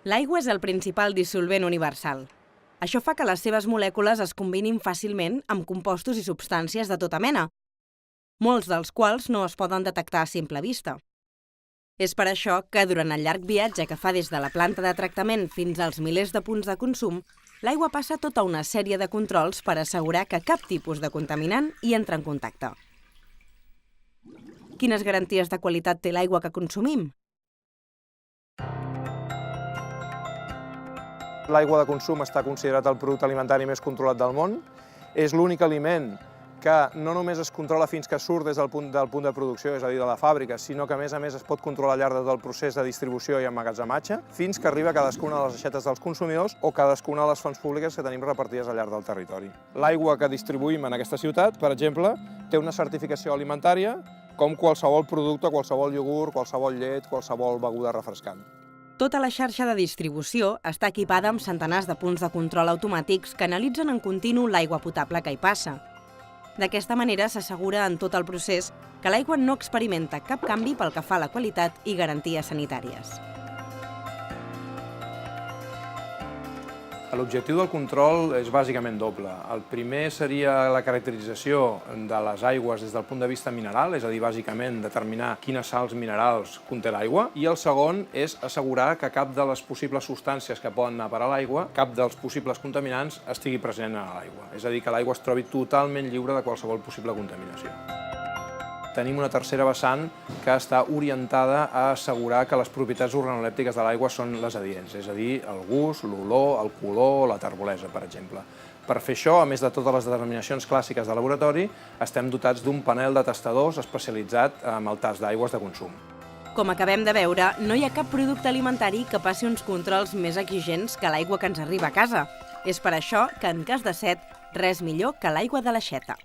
L'aigua és el principal dissolvent universal. Això fa que les seves molècules es combinin fàcilment amb compostos i substàncies de tota mena, molts dels quals no es poden detectar a simple vista. És per això que, durant el llarg viatge que fa des de la planta de tractament fins als milers de punts de consum, l'aigua passa tota una sèrie de controls per assegurar que cap tipus de contaminant hi entra en contacte. Quines garanties de qualitat té l'aigua que consumim? L'aigua de consum està considerat el producte alimentari més controlat del món. És l'únic aliment que no només es controla fins que surt des del punt de producció, és a dir, de la fàbrica, sinó que a més es pot controlar al llarg del procés de distribució i emmagatzematge, fins que arriba a cadascuna de les aixetes dels consumidors o cadascuna de les fonts públiques que tenim repartides al llarg del territori. L'aigua que distribuïm en aquesta ciutat, per exemple, té una certificació alimentària com qualsevol producte, qualsevol iogurt, qualsevol llet, qualsevol beguda refrescant. Tota la xarxa de distribució està equipada amb centenars de punts de control automàtics que analitzen en continu l'aigua potable que hi passa. D'aquesta manera s'assegura en tot el procés que l'aigua no experimenta cap canvi pel que fa a la qualitat i garanties sanitàries. L'objectiu del control és bàsicament doble. El primer seria la caracterització de les aigües des del punt de vista mineral, és a dir, bàsicament determinar quines sals minerals conté l'aigua, i el segon és assegurar que cap de les possibles substàncies que poden anar a parar a l'aigua, cap dels possibles contaminants estigui present a l'aigua. És a dir, que l'aigua es trobi totalment lliure de qualsevol possible contaminació. Tenim una tercera vessant que està orientada a assegurar que les propietats organolèptiques de l'aigua són les adients, és a dir, el gust, l'olor, el color, la terbolesa, per exemple. Per fer això, a més de totes les determinacions clàssiques de laboratori, estem dotats d'un panel de tastadors especialitzat en el tast d'aigües de consum. Com acabem de veure, no hi ha cap producte alimentari que passi uns controls més exigents que l'aigua que ens arriba a casa. És per això que, en cas de set, res millor que l'aigua de l'aixeta.